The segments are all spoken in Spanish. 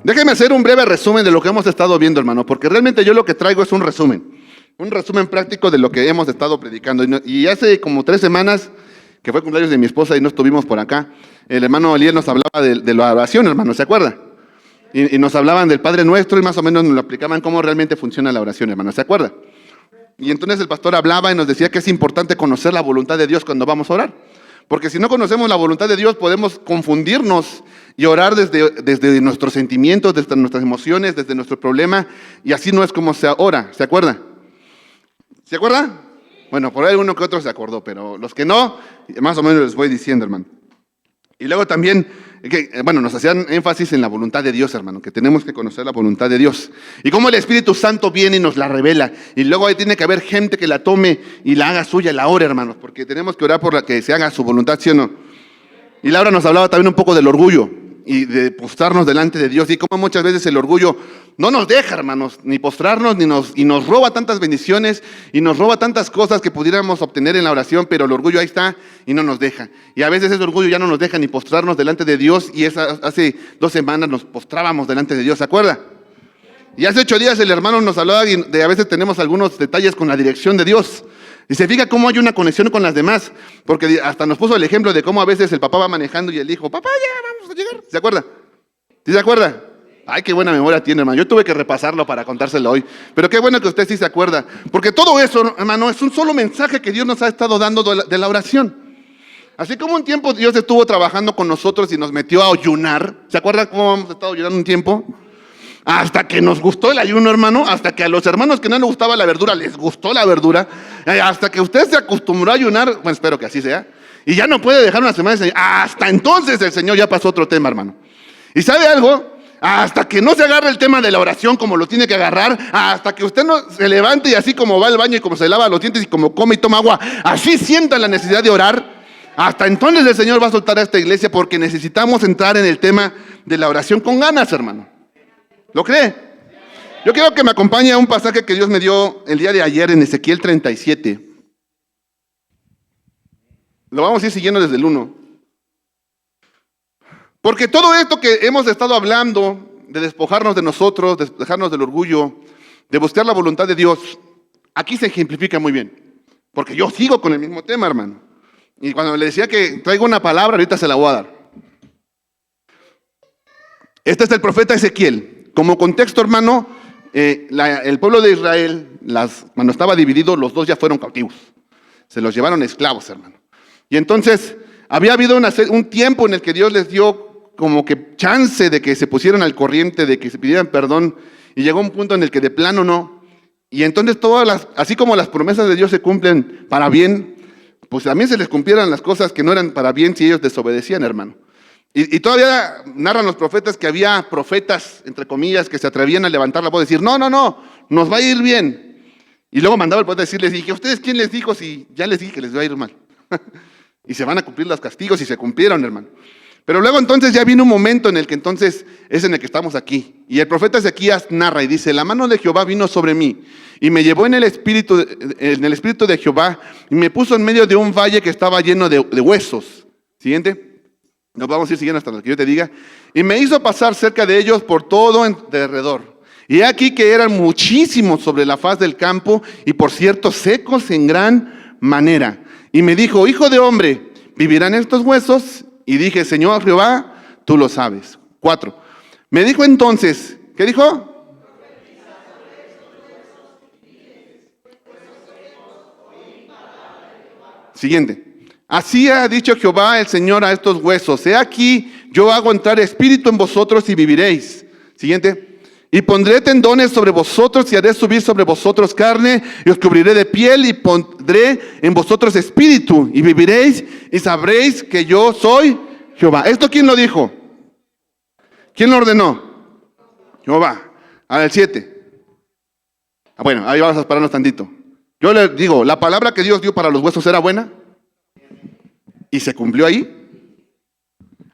Déjeme hacer un breve resumen de lo que hemos estado viendo, hermano, porque realmente yo lo que traigo es un resumen práctico de lo que hemos estado predicando. Y hace como 3 semanas, que fue cumpleaños de mi esposa y no estuvimos por acá, el hermano Eliel nos hablaba de la oración, hermano, ¿se acuerda? Y nos hablaban del Padre Nuestro y más o menos nos lo aplicaban cómo realmente funciona la oración, hermano, ¿se acuerda? Y entonces el pastor hablaba y nos decía que es importante conocer la voluntad de Dios cuando vamos a orar. Porque si no conocemos la voluntad de Dios, podemos confundirnos y orar desde nuestros sentimientos, desde nuestras emociones, desde nuestro problema, y así no es como se ora, ¿se acuerda? ¿Se acuerda? Bueno, por ahí uno que otro se acordó, pero los que no, más o menos les voy diciendo, hermano. Y luego también, nos hacían énfasis en la voluntad de Dios, hermano, que tenemos que conocer la voluntad de Dios. Y cómo el Espíritu Santo viene y nos la revela. Y luego ahí tiene que haber gente que la tome y la haga suya, la ore, hermanos, porque tenemos que orar por la que se haga su voluntad, ¿sí o no? Y Laura nos hablaba también un poco del orgullo y de postrarnos delante de Dios. Y cómo muchas veces el orgullo no nos deja, hermanos, ni postrarnos, y nos roba tantas bendiciones y nos roba tantas cosas que pudiéramos obtener en la oración, pero el orgullo ahí está y no nos deja. Y a veces ese orgullo ya no nos deja ni postrarnos delante de Dios, y hace 2 semanas nos postrábamos delante de Dios, ¿se acuerda? Y hace 8 días el hermano nos hablaba de a veces tenemos algunos detalles con la dirección de Dios. Y se fija cómo hay una conexión con las demás, porque hasta nos puso el ejemplo de cómo a veces el papá va manejando y el hijo, papá, ya vamos a llegar, ¿se acuerda? ¿Sí se acuerda? Ay, qué buena memoria tiene, hermano. Yo tuve que repasarlo para contárselo hoy, pero qué bueno que usted sí se acuerda, porque todo eso, hermano, es un solo mensaje que Dios nos ha estado dando de la oración. Así como un tiempo Dios estuvo trabajando con nosotros y nos metió a ayunar, ¿se acuerda cómo hemos estado ayunando un tiempo? Hasta que nos gustó el ayuno, hermano, hasta que a los hermanos que no les gustaba la verdura, les gustó la verdura, hasta que usted se acostumbró a ayunar, bueno, espero que así sea, y ya no puede dejar una semana de hasta entonces el Señor ya pasó otro tema, hermano. ¿Y sabe algo? Hasta que no se agarre el tema de la oración como lo tiene que agarrar, hasta que usted no se levante y así como va al baño y como se lava los dientes y como come y toma agua, así sienta la necesidad de orar, hasta entonces el Señor va a soltar a esta iglesia, porque necesitamos entrar en el tema de la oración con ganas, hermano. ¿Lo cree? Yo quiero que me acompañe a un pasaje que Dios me dio el día de ayer en Ezequiel 37. Lo vamos a ir siguiendo desde el 1. Porque todo esto que hemos estado hablando, de despojarnos de nosotros, de despojarnos del orgullo, de buscar la voluntad de Dios, aquí se ejemplifica muy bien. Porque yo sigo con el mismo tema, hermano. Y cuando le decía que traigo una palabra, ahorita se la voy a dar. Este es el profeta Ezequiel. Como contexto, hermano, el pueblo de Israel, cuando estaba dividido, los 2 ya fueron cautivos. Se los llevaron esclavos, hermano. Y entonces, había habido un tiempo en el que Dios les dio como que chance de que se pusieran al corriente, de que se pidieran perdón, y llegó un punto en el que de plano no. Y entonces así como las promesas de Dios se cumplen para bien, pues también se les cumplieran las cosas que no eran para bien si ellos desobedecían, hermano. Y todavía narran los profetas que había profetas, entre comillas, que se atrevían a levantar la voz y decir, no, nos va a ir bien. Y luego mandaba el profeta a decirles, ¿y ustedes quién les dijo si ya les dije que les va a ir mal? Y se van a cumplir los castigos, y se cumplieron, hermano. Pero luego entonces ya viene un momento en el que entonces es en el que estamos aquí. Y el profeta Ezequías narra y dice, la mano de Jehová vino sobre mí y me llevó en el espíritu de Jehová y me puso en medio de un valle que estaba lleno de huesos. Siguiente. Nos vamos a ir siguiendo hasta lo que yo te diga. Y me hizo pasar cerca de ellos por todo alrededor. Y aquí que eran muchísimos sobre la faz del campo, y por cierto secos en gran manera. Y me dijo, hijo de hombre, ¿vivirán estos huesos? Y dije, Señor Jehová, tú lo sabes. 4. Me dijo entonces, ¿qué dijo? Siguiente. Así ha dicho Jehová el Señor a estos huesos, he aquí, yo hago entrar espíritu en vosotros y viviréis. Siguiente. Y pondré tendones sobre vosotros y haré subir sobre vosotros carne y os cubriré de piel y pondré en vosotros espíritu y viviréis y sabréis que yo soy Jehová. ¿Esto quién lo dijo? ¿Quién lo ordenó? Jehová. Ahora el 7. Bueno, ahí vamos a pararnos tantito. Yo le digo, ¿la palabra que Dios dio para los huesos era buena? ¿Y se cumplió ahí?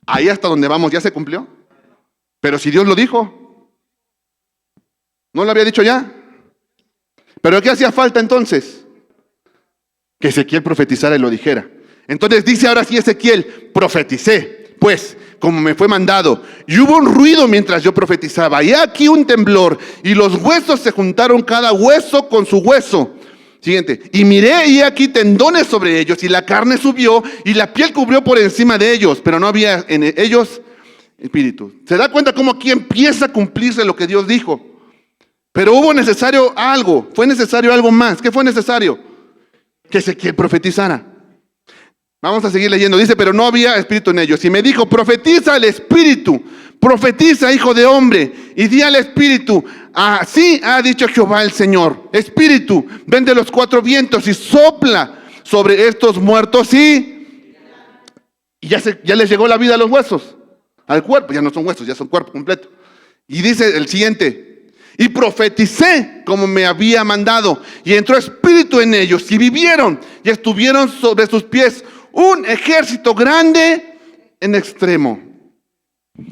Ahí hasta donde vamos ya se cumplió. Pero si Dios lo dijo, ¿no lo había dicho ya? ¿Pero qué hacía falta entonces? Que Ezequiel profetizara y lo dijera. Entonces dice ahora sí Ezequiel, profeticé. pues, como me fue mandado, y hubo un ruido mientras yo profetizaba, y aquí un temblor, y los huesos se juntaron cada hueso con su hueso. Siguiente, y miré y aquí tendones sobre ellos, y la carne subió, y la piel cubrió por encima de ellos, pero no había en ellos espíritu. ¿Se da cuenta cómo aquí empieza a cumplirse lo que Dios dijo? Pero fue necesario algo más. ¿Qué fue necesario? Que Ezequiel profetizara. Vamos a seguir leyendo. Dice, pero no había espíritu en ellos. Y me dijo, profetiza al espíritu, profetiza, hijo de hombre, y di al espíritu, así ha dicho Jehová el Señor, espíritu, ven de los cuatro vientos y sopla sobre estos muertos y ya les llegó la vida a los huesos, al cuerpo. Ya no son huesos, ya son cuerpo completo. Y dice el siguiente, y profeticé como me había mandado, y entró espíritu en ellos, y vivieron, y estuvieron sobre sus pies un ejército grande en extremo.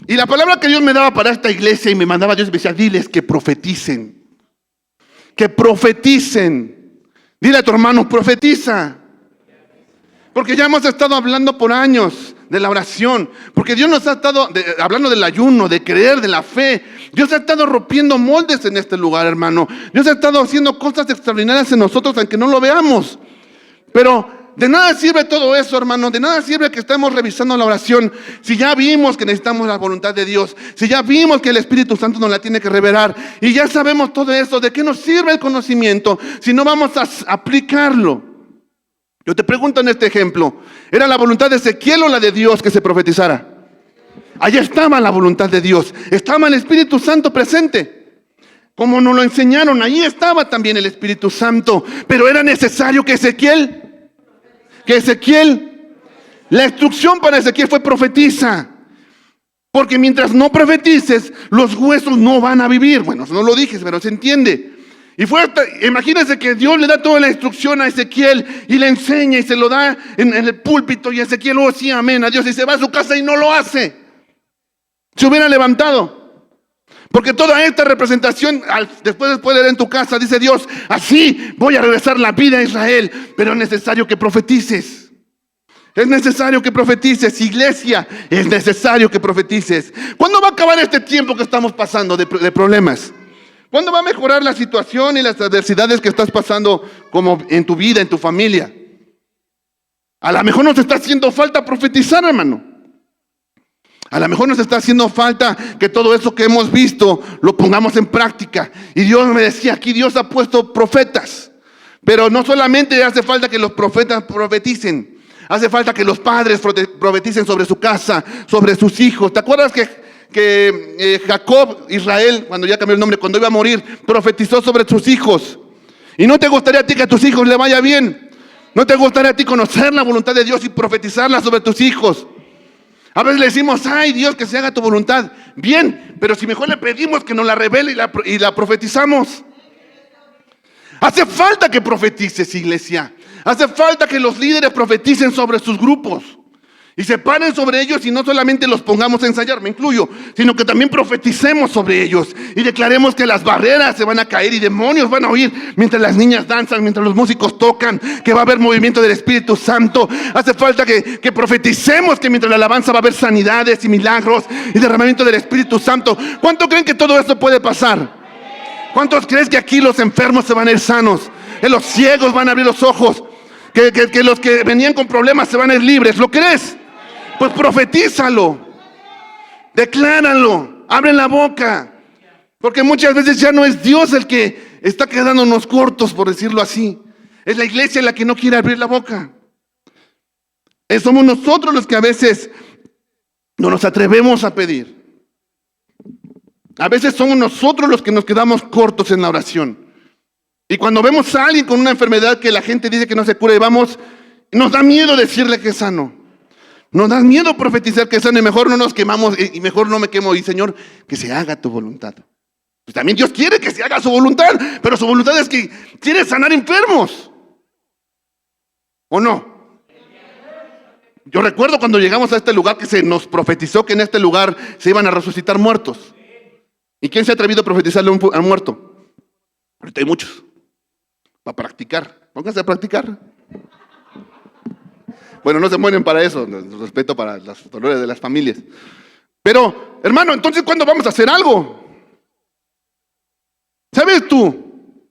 Y la palabra que Dios me daba para esta iglesia y me mandaba, Dios me decía, diles que profeticen. Que profeticen. Dile a tu hermano, profetiza. Porque ya hemos estado hablando por años de la oración. Porque Dios nos ha estado hablando del ayuno, de creer, de la fe. Dios ha estado rompiendo moldes en este lugar, hermano. Dios ha estado haciendo cosas extraordinarias en nosotros, aunque no lo veamos. Pero de nada sirve todo eso, hermano. De nada sirve que estemos revisando la oración si ya vimos que necesitamos la voluntad de Dios, si ya vimos que el Espíritu Santo nos la tiene que revelar y ya sabemos todo eso. ¿De qué nos sirve el conocimiento si no vamos a aplicarlo? Yo te pregunto en este ejemplo, ¿era la voluntad de Ezequiel o la de Dios que se profetizara? Allí estaba la voluntad de Dios, estaba el Espíritu Santo presente. Como nos lo enseñaron, ahí estaba también el Espíritu Santo, pero era necesario que Ezequiel, la instrucción para Ezequiel fue profetiza. Porque mientras no profetices, los huesos no van a vivir. Bueno, no lo dije, pero se entiende. Y imagínense que Dios le da toda la instrucción a Ezequiel y le enseña y se lo da en el púlpito. Y Ezequiel, oh sí, amén, a Dios, y se va a su casa y no lo hace. Se hubiera levantado. Porque toda esta representación, después de leer en tu casa, dice Dios, así voy a regresar la vida a Israel. Pero es necesario que profetices. Es necesario que profetices, iglesia, es necesario que profetices. ¿Cuándo va a acabar este tiempo que estamos pasando de problemas? ¿Cuándo va a mejorar la situación y las adversidades que estás pasando como en tu vida, en tu familia? A lo mejor nos está haciendo falta profetizar, hermano. A lo mejor nos está haciendo falta que todo eso que hemos visto lo pongamos en práctica. Y Dios me decía, aquí Dios ha puesto profetas. Pero no solamente hace falta que los profetas profeticen. Hace falta que los padres profeticen sobre su casa, sobre sus hijos. ¿Te acuerdas que Jacob, Israel, cuando ya cambió el nombre, cuando iba a morir, profetizó sobre sus hijos? ¿Y no te gustaría a ti que a tus hijos le vaya bien? ¿No te gustaría a ti conocer la voluntad de Dios y profetizarla sobre tus hijos? A veces le decimos, ay Dios, que se haga tu voluntad. Bien, pero si mejor le pedimos que nos la revele y la profetizamos. Hace falta que profetices, iglesia. Hace falta que los líderes profeticen sobre sus grupos y se paren sobre ellos y no solamente los pongamos a ensayar, me incluyo, sino que también profeticemos sobre ellos y declaremos que las barreras se van a caer y demonios van a huir mientras las niñas danzan, mientras los músicos tocan, que va a haber movimiento del Espíritu Santo. Hace falta que profeticemos que mientras la alabanza va a haber sanidades y milagros y derramamiento del Espíritu Santo. ¿Cuánto creen que todo esto puede pasar? ¿Cuántos crees que aquí los enfermos se van a ir sanos? Que los ciegos van a abrir los ojos, que los que venían con problemas se van a ir libres? ¿Lo crees? Pues profetízalo, decláralo, abre la boca. Porque muchas veces ya no es Dios el que está quedándonos cortos, por decirlo así. Es la iglesia la que no quiere abrir la boca. Somos nosotros los que a veces no nos atrevemos a pedir. A veces somos nosotros los que nos quedamos cortos en la oración. Y cuando vemos a alguien con una enfermedad que la gente dice que no se cura y vamos, nos da miedo decirle que es sano. Nos da miedo profetizar que es sano y mejor no nos quemamos y mejor no me quemo. Y Señor, que se haga tu voluntad. Pues también Dios quiere que se haga su voluntad, pero su voluntad es que quiere sanar enfermos. ¿O no? Yo recuerdo cuando llegamos a este lugar que se nos profetizó que en este lugar se iban a resucitar muertos. ¿Y quién se ha atrevido a profetizarle al muerto? Ahorita hay muchos. Para practicar. Pónganse a practicar. Bueno, no se mueren para eso, respeto para los dolores de las familias. Pero, hermano, entonces, ¿cuándo vamos a hacer algo? ¿Sabes tú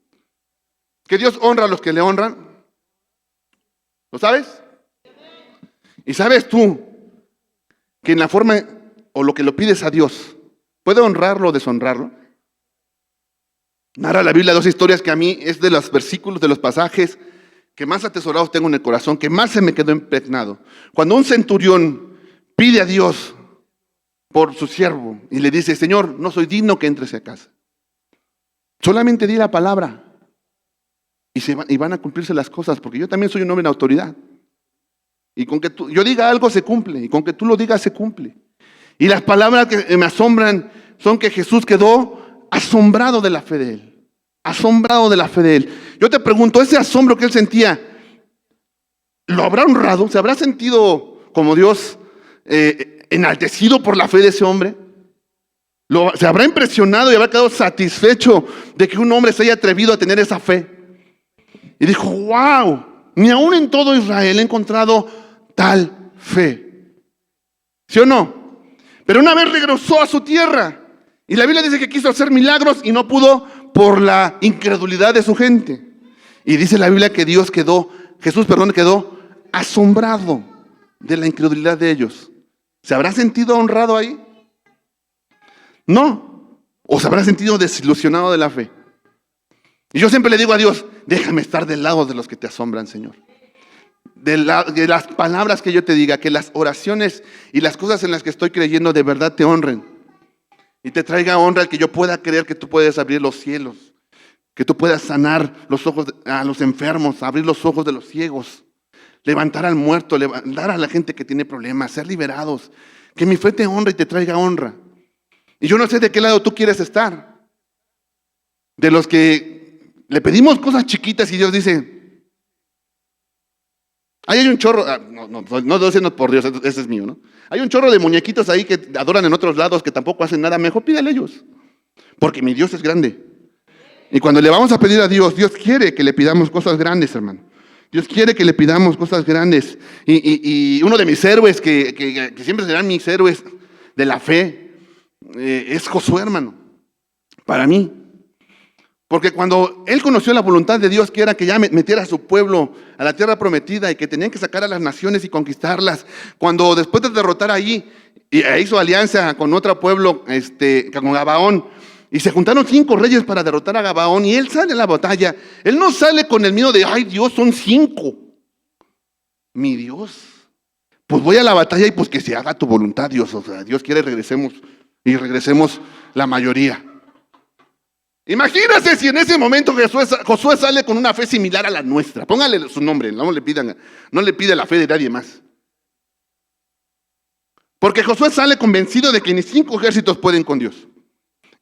que Dios honra a los que le honran? ¿Lo sabes? ¿Y sabes tú que en la forma o lo que lo pides a Dios, puede honrarlo o deshonrarlo? Narra la Biblia dos historias que a mí es de los versículos, de los pasajes que más atesorados tengo en el corazón, que más se me quedó impregnado. Cuando un centurión pide a Dios por su siervo y le dice: Señor, no soy digno que entres a casa. Solamente di la palabra y van a cumplirse las cosas, porque yo también soy un hombre en autoridad. Y con que yo diga algo se cumple, y con que tú lo digas se cumple. Y las palabras que me asombran son que Jesús quedó asombrado de la fe de él. Asombrado de la fe de él. Yo te pregunto, ese asombro que él sentía, ¿lo habrá honrado? ¿Se habrá sentido como Dios enaltecido por la fe de ese hombre? ¿Se habrá impresionado y habrá quedado satisfecho de que un hombre se haya atrevido a tener esa fe? Y dijo: wow, ni aún en todo Israel he encontrado tal fe. ¿Sí o no? Pero una vez regresó a su tierra, y la Biblia dice que quiso hacer milagros y no pudo por la incredulidad de su gente. Y dice la Biblia que Jesús quedó asombrado de la incredulidad de ellos. ¿Se habrá sentido honrado ahí? No. ¿O se habrá sentido desilusionado de la fe? Y yo siempre le digo a Dios: déjame estar del lado de los que te asombran, Señor. De las palabras que yo te diga, que las oraciones y las cosas en las que estoy creyendo de verdad te honren. Y te traiga honra el que yo pueda creer que tú puedes abrir los cielos, que tú puedas sanar los ojos a los enfermos, abrir los ojos de los ciegos, levantar al muerto, levantar a la gente que tiene problemas, ser liberados. Que mi fe te honre y te traiga honra. Y yo no sé de qué lado tú quieres estar. De los que le pedimos cosas chiquitas y Dios dice: ahí hay un chorro, no estoy diciendo por Dios, ese es mío, ¿no? Hay un chorro de muñequitos ahí que adoran en otros lados que tampoco hacen nada, mejor pídale a ellos. Porque mi Dios es grande. Y cuando le vamos a pedir a Dios, Dios quiere que le pidamos cosas grandes, hermano. Dios quiere que le pidamos cosas grandes. Y uno de mis héroes, que siempre serán mis héroes de la fe, es Josué, hermano. Para mí. Porque cuando él conoció la voluntad de Dios, que era que ya metiera a su pueblo a la tierra prometida y que tenían que sacar a las naciones y conquistarlas, cuando después de derrotar allí, hizo alianza con otro pueblo, con Gabaón, y se juntaron 5 reyes para derrotar a Gabaón, y él sale a la batalla. Él no sale con el miedo de: ay Dios, son 5. Mi Dios, pues voy a la batalla y pues que se haga tu voluntad, Dios. O sea, Dios quiere regresemos la mayoría. Imagínense si en ese momento Josué sale con una fe similar a la nuestra. Póngale su nombre, no le pide la fe de nadie más. Porque Josué sale convencido de que ni 5 ejércitos pueden con Dios.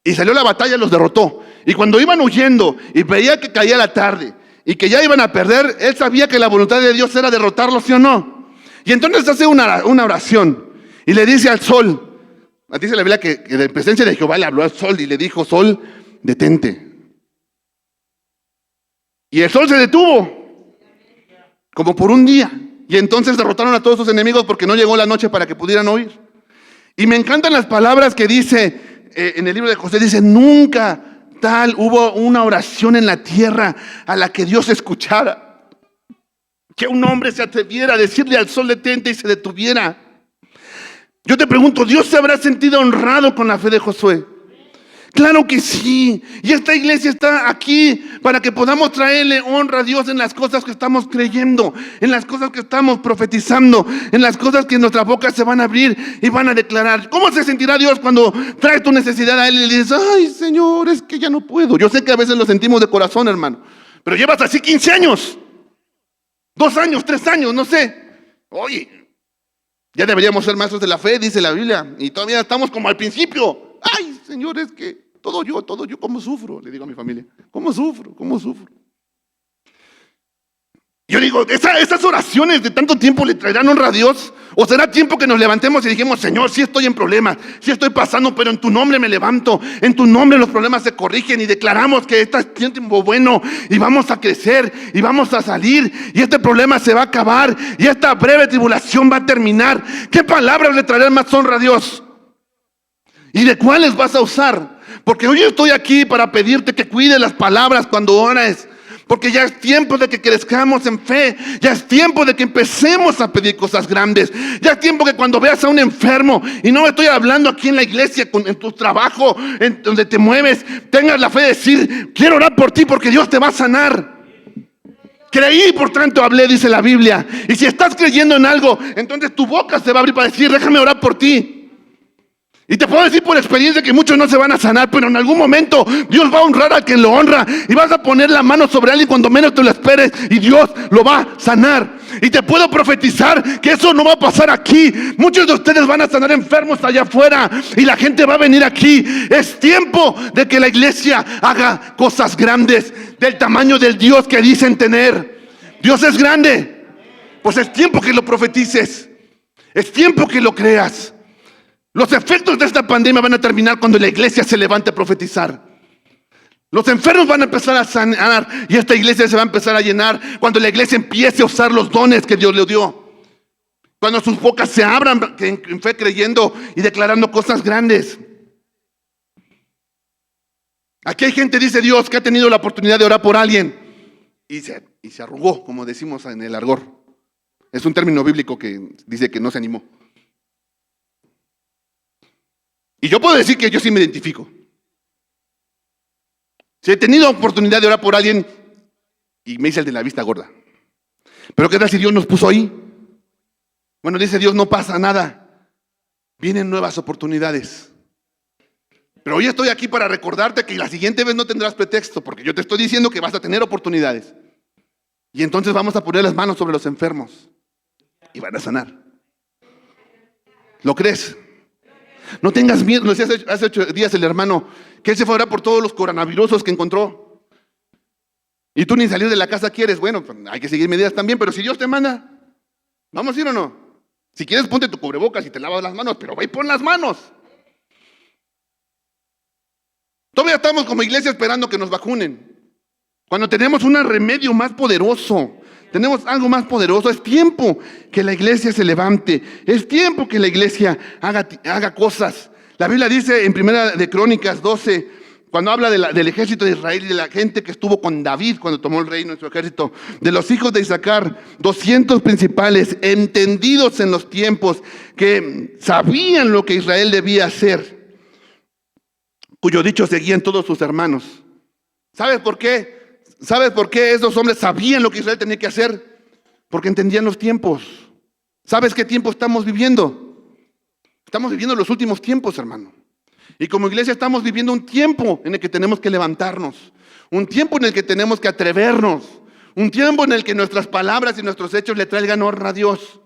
Y salió a la batalla y los derrotó. Y cuando iban huyendo y veía que caía la tarde y que ya iban a perder, él sabía que la voluntad de Dios era derrotarlos, ¿sí o no? Y entonces hace una oración y le dice al sol. Dice la Biblia que en presencia de Jehová le habló al sol y le dijo: sol, detente. Y el sol se detuvo como por un día. Y entonces derrotaron a todos sus enemigos porque no llegó la noche para que pudieran oír. Y me encantan las palabras que dice en el libro de Josué. Dice: nunca tal hubo una oración en la tierra a la que Dios escuchara, que un hombre se atreviera a decirle al sol: detente, y se detuviera. Yo te pregunto, ¿Dios se habrá sentido honrado con la fe de Josué? Claro que sí. Y esta iglesia está aquí para que podamos traerle honra a Dios en las cosas que estamos creyendo, en las cosas que estamos profetizando, en las cosas que en nuestras bocas se van a abrir y van a declarar. ¿Cómo se sentirá Dios cuando traes tu necesidad a Él y le dices: ay Señor, es que ya no puedo? Yo sé que a veces lo sentimos de corazón, hermano, pero llevas así 15 años, 2 años, 3 años, no sé. Oye, ya deberíamos ser maestros de la fe, dice la Biblia, y todavía estamos como al principio. Ay Señor, es que todo yo, ¿cómo sufro? Le digo a mi familia: ¿cómo sufro? Yo digo, esas oraciones de tanto tiempo le traerán honra a Dios. ¿O será tiempo que nos levantemos y dijimos, Señor, sí estoy en problemas, sí estoy pasando, pero en tu nombre me levanto, en tu nombre los problemas se corrigen y declaramos que este es tiempo bueno y vamos a crecer y vamos a salir y este problema se va a acabar y esta breve tribulación va a terminar? ¿Qué palabras le traerán más honra a Dios? ¿Y de cuáles vas a usar? Porque hoy estoy aquí para pedirte que cuides las palabras cuando ores. Porque ya es tiempo de que crezcamos en fe. Ya es tiempo de que empecemos a pedir cosas grandes. Ya es tiempo que cuando veas a un enfermo, y no estoy hablando aquí en la iglesia, en tu trabajo, en donde te mueves, tengas la fe de decir, quiero orar por ti porque Dios te va a sanar. Creí, por tanto hablé, dice la Biblia. Y si estás creyendo en algo, entonces tu boca se va a abrir para decir, déjame orar por ti. Y te puedo decir por experiencia que muchos no se van a sanar, pero en algún momento Dios va a honrar a quien lo honra. Y vas a poner la mano sobre alguien cuando menos te lo esperes y Dios lo va a sanar. Y te puedo profetizar que eso no va a pasar aquí. Muchos de ustedes van a sanar enfermos allá afuera y la gente va a venir aquí. Es tiempo de que la iglesia haga cosas grandes del tamaño del Dios que dicen tener. Dios es grande. Pues es tiempo que lo profetices. Es tiempo que lo creas. Los efectos de esta pandemia van a terminar cuando la iglesia se levante a profetizar. Los enfermos van a empezar a sanar y esta iglesia se va a empezar a llenar cuando la iglesia empiece a usar los dones que Dios le dio. Cuando sus bocas se abran en fe, creyendo y declarando cosas grandes. Aquí hay gente, dice Dios, que ha tenido la oportunidad de orar por alguien y se arrugó, como decimos en el argot. Es un término bíblico que dice que no se animó. Y yo puedo decir que yo sí me identifico. Si he tenido oportunidad de orar por alguien y me hice el de la vista gorda. Pero ¿qué tal si Dios nos puso ahí? Bueno, dice Dios, no pasa nada. Vienen nuevas oportunidades. Pero hoy estoy aquí para recordarte que la siguiente vez no tendrás pretexto, porque yo te estoy diciendo que vas a tener oportunidades. Y entonces vamos a poner las manos sobre los enfermos y van a sanar. ¿Lo crees? No tengas miedo. Nos decía hace 8 días el hermano que él se fue a orar por todos los coronavirusos que encontró. Y tú ni salir de la casa quieres. Bueno, pues hay que seguir medidas también, pero si Dios te manda, ¿vamos a ir o no? Si quieres, ponte tu cubrebocas y te lavas las manos, pero ve y pon las manos. Todavía estamos como iglesia esperando que nos vacunen. Cuando tenemos un remedio más poderoso, tenemos algo más poderoso. Es tiempo que la iglesia se levante. Es tiempo que la iglesia haga cosas. La Biblia dice en Primera de Crónicas 12, cuando habla del ejército de Israel y de la gente que estuvo con David cuando tomó el reino en su ejército, de los hijos de Isaacar, 200 principales, entendidos en los tiempos, que sabían lo que Israel debía hacer, cuyo dicho seguían todos sus hermanos. ¿Sabes por qué? ¿Sabes por qué esos hombres sabían lo que Israel tenía que hacer? Porque entendían los tiempos. ¿Sabes qué tiempo estamos viviendo? Estamos viviendo los últimos tiempos, hermano. Y como iglesia estamos viviendo un tiempo en el que tenemos que levantarnos. Un tiempo en el que tenemos que atrevernos. Un tiempo en el que nuestras palabras y nuestros hechos le traigan honra a Dios.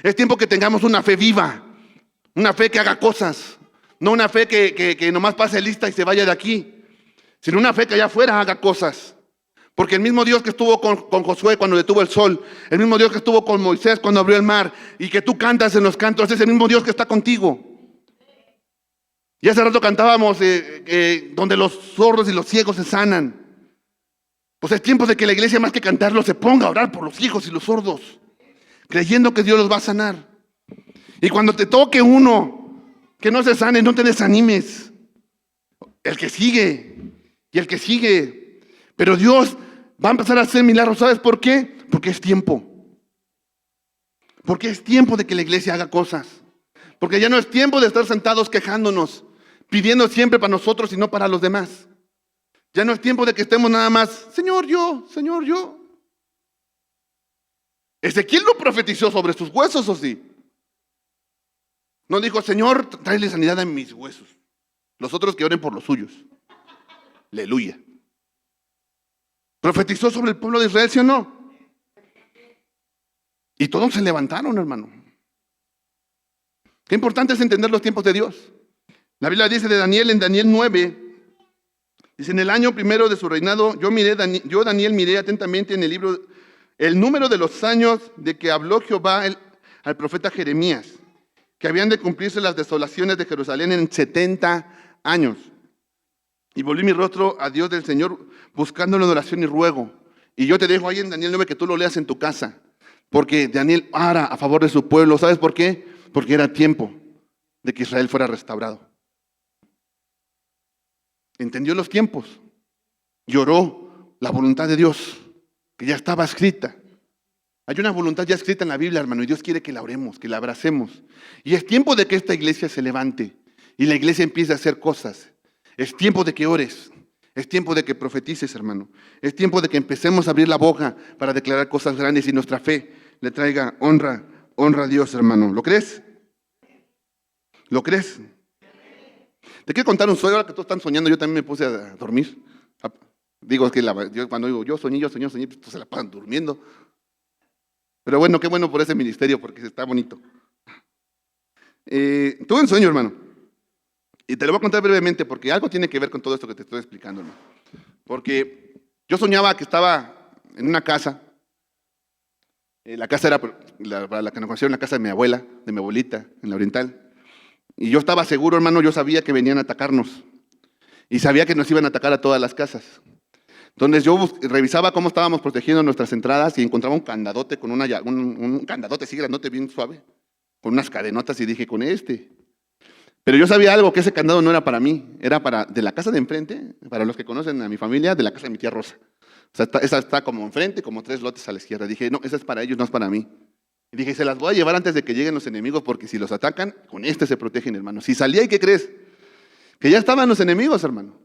Es tiempo que tengamos una fe viva. Una fe que haga cosas. No una fe que nomás pase lista y se vaya de aquí. Sino una fe que allá afuera haga cosas. Porque el mismo Dios que estuvo con Josué cuando detuvo el sol, el mismo Dios que estuvo con Moisés cuando abrió el mar y que tú cantas en los cantos, es el mismo Dios que está contigo. Y hace rato cantábamos donde los sordos y los ciegos se sanan. Pues es tiempo de que la iglesia, más que cantarlo, se ponga a orar por los ciegos y los sordos, creyendo que Dios los va a sanar. Y cuando te toque uno que no se sane, no te desanimes. El que sigue y el que sigue. Pero Dios va a empezar a hacer milagros. ¿Sabes por qué? Porque es tiempo. Porque es tiempo de que la iglesia haga cosas. Porque ya no es tiempo de estar sentados quejándonos, pidiendo siempre para nosotros y no para los demás. Ya no es tiempo de que estemos nada más, Señor, yo, Señor, yo. Ezequiel no profetizó sobre sus huesos, ¿o sí? No dijo, Señor, tráele sanidad a mis huesos. Los otros que oren por los suyos. Aleluya. ¿Profetizó sobre el pueblo de Israel, sí o no? Y todos se levantaron, hermano. Qué importante es entender los tiempos de Dios. La Biblia dice de Daniel, en Daniel 9, dice, en el año primero de su reinado, yo Daniel miré atentamente en el libro el número de los años de que habló Jehová al profeta Jeremías, que habían de cumplirse las desolaciones de Jerusalén en 70 años. Y volví mi rostro a Dios del Señor, buscándolo en oración y ruego. Y yo te dejo ahí en Daniel 9 que tú lo leas en tu casa, porque Daniel ora a favor de su pueblo. ¿Sabes por qué? Porque era tiempo de que Israel fuera restaurado. Entendió los tiempos y oró la voluntad de Dios, que ya estaba escrita. Hay una voluntad ya escrita en la Biblia, hermano, y Dios quiere que la oremos, que la abracemos. Y es tiempo de que esta iglesia se levante y la iglesia empiece a hacer cosas. Es tiempo de que ores. Es tiempo de que profetices, hermano. Es tiempo de que empecemos a abrir la boca para declarar cosas grandes y nuestra fe le traiga honra a Dios, hermano. ¿Lo crees? ¿Lo crees? Te quiero contar un sueño. Ahora que todos están soñando, yo también me puse a dormir. Digo, es que yo cuando digo yo soñé, pues se la pasan durmiendo. Pero bueno, qué bueno por ese ministerio, porque está bonito. Tuve un sueño, hermano. Y te lo voy a contar brevemente, porque algo tiene que ver con todo esto que te estoy explicando, hermano. Porque yo soñaba que estaba en una casa. La casa era, para la que no conocieron, la casa de mi abuela, de mi abuelita, en la Oriental. Y yo estaba seguro, hermano, yo sabía que venían a atacarnos. Y sabía que nos iban a atacar a todas las casas. Entonces yo revisaba cómo estábamos protegiendo nuestras entradas y encontraba un candadote con un candadote así grandote, bien suave, con unas cadenotas y dije, con este. Pero yo sabía algo, que ese candado no era para mí, era para de la casa de enfrente, para los que conocen a mi familia, de la casa de mi tía Rosa. O sea, esa está como enfrente, como 3 lotes a la izquierda. Dije, no, esa es para ellos, no es para mí. Y dije, se las voy a llevar antes de que lleguen los enemigos, porque si los atacan, con este se protegen, hermano. Si salía, ¿y qué crees? Que ya estaban los enemigos, hermano.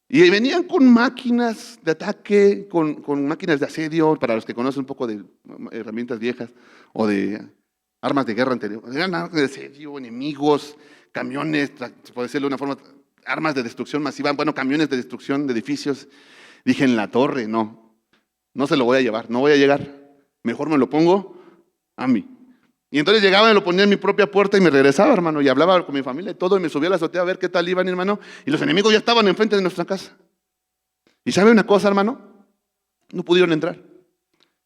Y venían con máquinas de ataque, con máquinas de asedio, para los que conocen un poco de herramientas viejas o de armas de guerra anterior. Eran armas de asedio, enemigos, camiones, por decirlo de una forma, armas de destrucción masiva, bueno, camiones de destrucción de edificios. Dije, en la torre, no se lo voy a llevar, no voy a llegar. Mejor me lo pongo a mí. Y entonces llegaba y lo ponía en mi propia puerta y me regresaba, hermano, y hablaba con mi familia y todo, y me subía a la azotea a ver qué tal iban, hermano, y los enemigos ya estaban enfrente de nuestra casa. ¿Y sabe una cosa, hermano? No pudieron entrar.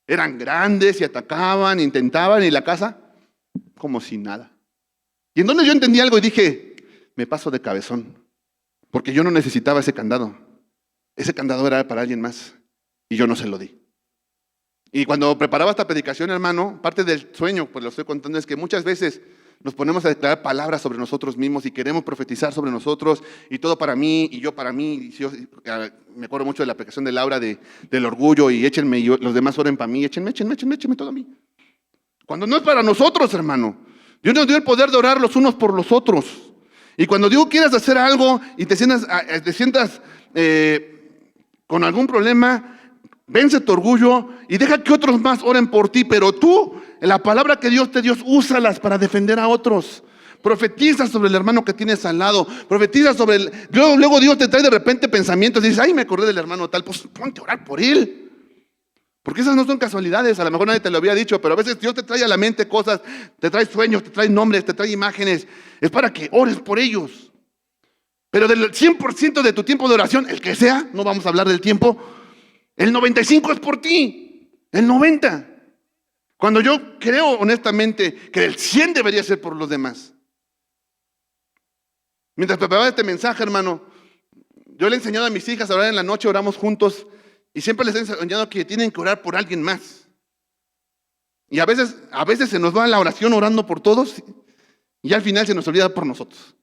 Eran grandes y atacaban, intentaban, y la casa, como si nada. Y entonces yo entendí algo y dije, me paso de cabezón, porque yo no necesitaba ese candado. Ese candado era para alguien más, y yo no se lo di. Y cuando preparaba esta predicación, hermano, parte del sueño, pues lo estoy contando, es que muchas veces nos ponemos a declarar palabras sobre nosotros mismos y queremos profetizar sobre nosotros y todo para mí y yo para mí. Me acuerdo mucho de la predicación de Laura del orgullo y échenme, y los demás oren para mí, échenme todo a mí. Cuando no es para nosotros, hermano. Dios nos dio el poder de orar los unos por los otros. Y cuando Dios quieras hacer algo y te sientas con algún problema, vence tu orgullo y deja que otros más oren por ti, pero tú, la palabra que Dios te dio, úsalas para defender a otros. Profetiza sobre el hermano que tienes al lado, profetiza sobre el... Luego Dios te trae de repente pensamientos y dices, ay, me acordé del hermano tal, pues ponte a orar por él. Porque esas no son casualidades, a lo mejor nadie te lo había dicho, pero a veces Dios te trae a la mente cosas, te trae sueños, te trae nombres, te trae imágenes, es para que ores por ellos. Pero del 100% de tu tiempo de oración, el que sea, no vamos a hablar del tiempo, el 95% es por ti, el 90%. Cuando yo creo honestamente que el 100% debería ser por los demás. Mientras preparaba este mensaje, hermano, yo le he enseñado a mis hijas a orar en la noche, oramos juntos, y siempre les he enseñado que tienen que orar por alguien más. Y a veces se nos va la oración orando por todos, y al final se nos olvida por nosotros.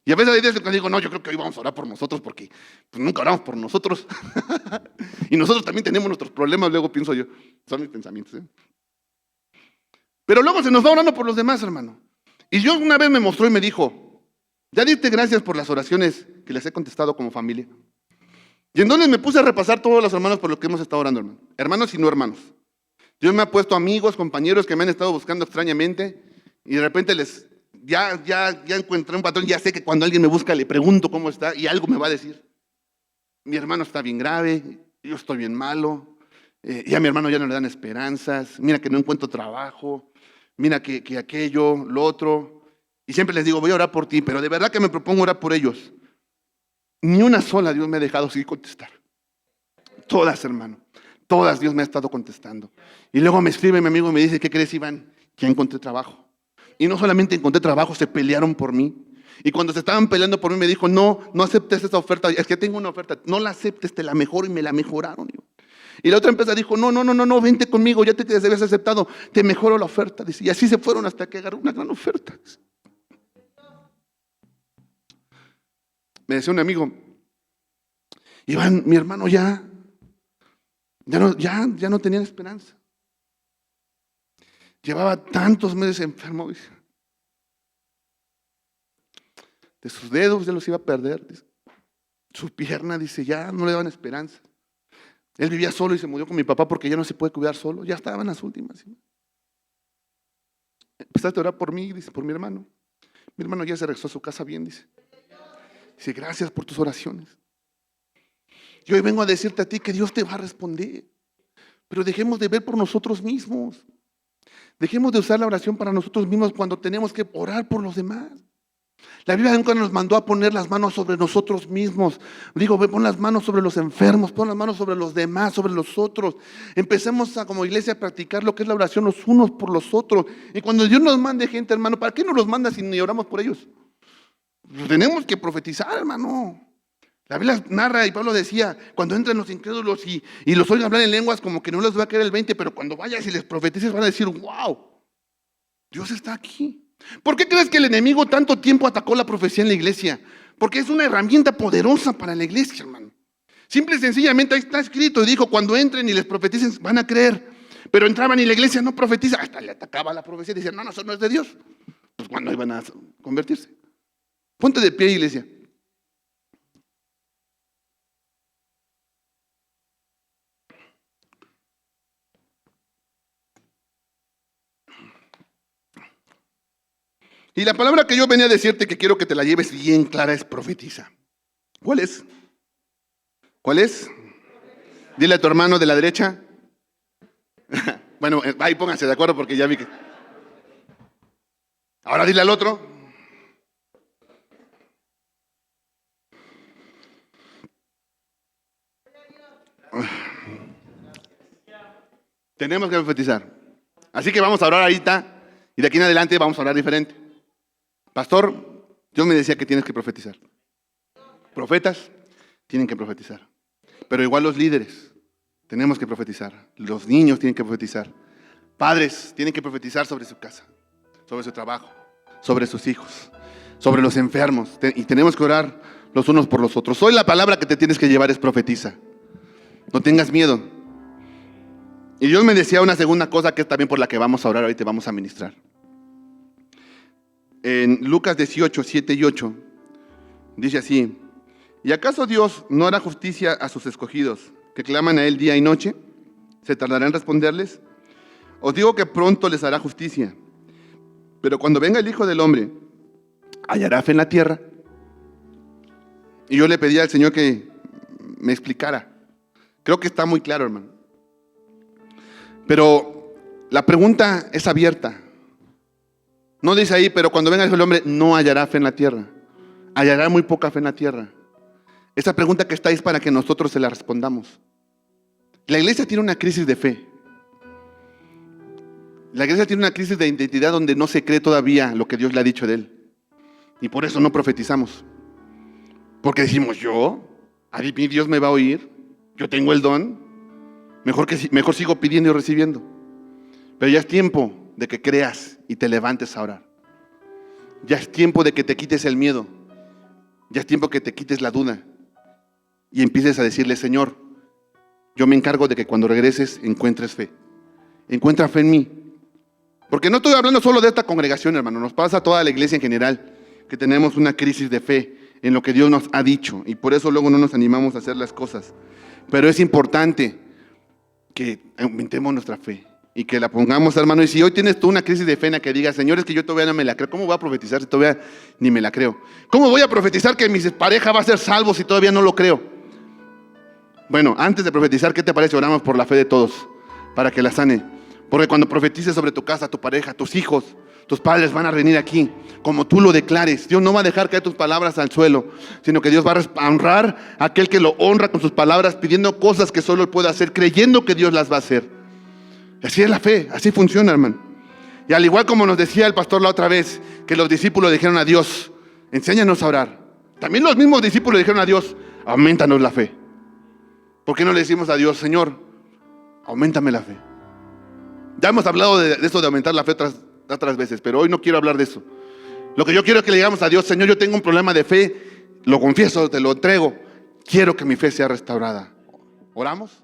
Y a veces digo, no, yo creo que hoy vamos a orar por nosotros porque pues, nunca oramos por nosotros. Y nosotros también tenemos nuestros problemas, luego pienso yo. Son mis pensamientos. Pero luego se nos va orando por los demás, hermano. Y Dios una vez me mostró y me dijo, ya diste gracias por las oraciones que les he contestado como familia. Y entonces me puse a repasar todos los hermanos por los que hemos estado orando, hermano. Hermanos y no hermanos. Dios me ha puesto amigos, compañeros que me han estado buscando extrañamente y de repente ya encontré un patrón, ya sé que cuando alguien me busca le pregunto cómo está y algo me va a decir. Mi hermano está bien grave, yo estoy bien malo, ya a mi hermano ya no le dan esperanzas, mira que no encuentro trabajo, mira que aquello, lo otro. Y siempre les digo, voy a orar por ti, pero de verdad que me propongo orar por ellos. Ni una sola Dios me ha dejado sin contestar. Todas, hermano. Todas Dios me ha estado contestando. Y luego me escribe mi amigo y me dice, ¿qué crees, Iván? Ya encontré trabajo. Y no solamente encontré trabajo, se pelearon por mí. Y cuando se estaban peleando por mí me dijo, no aceptes esa oferta. Es que tengo una oferta, no la aceptes, te la mejoro, y me la mejoraron. Y la otra empresa dijo, no, vente conmigo, ya te habías aceptado, te mejoro la oferta. Dice, y así se fueron hasta que agarró una gran oferta. Me decía un amigo, Iván, mi hermano ya no tenía esperanza. Llevaba tantos meses enfermo, dice. De sus dedos ya los iba a perder, dice. Su pierna, dice, ya no le daban esperanza. Él vivía solo y se murió con mi papá porque ya no se puede cuidar solo. Ya estaban las últimas. ¿Sí? Empezaste a orar por mí, dice, por mi hermano. Mi hermano ya se regresó a su casa bien, dice. Dice, gracias por tus oraciones. Y hoy vengo a decirte a ti que Dios te va a responder. Pero dejemos de ver por nosotros mismos. Dejemos de usar la oración para nosotros mismos cuando tenemos que orar por los demás. La Biblia nunca nos mandó a poner las manos sobre nosotros mismos. Digo, pon las manos sobre los enfermos, pon las manos sobre los demás, sobre los otros. Empecemos como iglesia a practicar lo que es la oración los unos por los otros. Y cuando Dios nos mande gente, hermano, ¿para qué nos los manda si ni oramos por ellos? Pues tenemos que profetizar, hermano. La Biblia narra y Pablo decía, cuando entran los incrédulos y los oigan hablar en lenguas, como que no les va a caer el 20, pero cuando vayas y les profetices van a decir, wow, Dios está aquí. ¿Por qué crees que el enemigo tanto tiempo atacó la profecía en la iglesia? Porque es una herramienta poderosa para la iglesia, hermano. Simple y sencillamente ahí está escrito y dijo, cuando entren y les profeticen van a creer. Pero entraban y la iglesia no profetiza, hasta le atacaba la profecía y decían, no, eso no es de Dios. Pues ¿cuándo iban a convertirse? Ponte de pie, iglesia. Y la palabra que yo venía a decirte, que quiero que te la lleves bien clara, es profetiza. ¿Cuál es? ¿Cuál es? Dile a tu hermano de la derecha. Bueno, ahí pónganse de acuerdo porque ya vi que... Ahora dile al otro. Tenemos que profetizar. Así que vamos a orar ahorita y de aquí en adelante vamos a orar diferente. Pastor, Dios me decía que tienes que profetizar. Profetas tienen que profetizar. Pero igual los líderes tenemos que profetizar. Los niños tienen que profetizar. Padres tienen que profetizar sobre su casa, sobre su trabajo, sobre sus hijos, sobre los enfermos. Y tenemos que orar los unos por los otros. Hoy la palabra que te tienes que llevar es profetiza. No tengas miedo. Y Dios me decía una segunda cosa que es también por la que vamos a orar. Ahorita vamos a ministrar. En Lucas 18, 7 y 8, dice así: ¿y acaso Dios no hará justicia a sus escogidos, que claman a Él día y noche? ¿Se tardará en responderles? Os digo que pronto les hará justicia. Pero cuando venga el Hijo del Hombre, ¿hallará fe en la tierra? Y yo le pedí al Señor que me explicara. Creo que está muy claro, hermano. Pero la pregunta es abierta. No dice ahí, pero cuando venga el Hijo del Hombre, no hallará fe en la tierra. Hallará muy poca fe en la tierra. Esa pregunta que está ahí es para que nosotros se la respondamos. La iglesia tiene una crisis de fe. La iglesia tiene una crisis de identidad donde no se cree todavía lo que Dios le ha dicho de él. Y por eso no profetizamos. Porque decimos, a mí Dios me va a oír, yo tengo el don, mejor sigo pidiendo y recibiendo. Pero ya es tiempo de que creas y te levantes a orar. Ya es tiempo de que te quites el miedo. Ya es tiempo que te quites la duda. Y empieces a decirle, Señor, yo me encargo de que cuando regreses encuentres fe. Encuentra fe en mí. Porque no estoy hablando solo de esta congregación, hermano. Nos pasa a toda la iglesia en general, que tenemos una crisis de fe en lo que Dios nos ha dicho. Y por eso luego no nos animamos a hacer las cosas. Pero es importante que aumentemos nuestra fe y que la pongamos, hermano. Y si hoy tienes tú una crisis de fe en la que digas, Señor, es que yo todavía no me la creo. ¿Cómo voy a profetizar si todavía ni me la creo? ¿Cómo voy a profetizar que mi pareja va a ser salvo si todavía no lo creo? Bueno, antes de profetizar, ¿qué te parece? Oramos por la fe de todos para que la sane. Porque cuando profetices sobre tu casa, tu pareja, tus hijos, Tus padres van a venir aquí, como tú lo declares. Dios no va a dejar caer tus palabras al suelo, sino que Dios va a honrar a aquel que lo honra con sus palabras, pidiendo cosas que solo Él puede hacer, creyendo que Dios las va a hacer. Así es la fe, así funciona, hermano. Y al igual como nos decía el pastor la otra vez, que los discípulos dijeron a Dios, enséñanos a orar. También los mismos discípulos dijeron a Dios, aumentanos la fe. ¿Por qué no le decimos a Dios, Señor, auméntame la fe? Ya hemos hablado de eso de aumentar la fe otras veces, pero hoy no quiero hablar de eso. Lo que yo quiero es que le digamos a Dios, Señor, yo tengo un problema de fe, lo confieso, te lo entrego. Quiero que mi fe sea restaurada. ¿Oramos?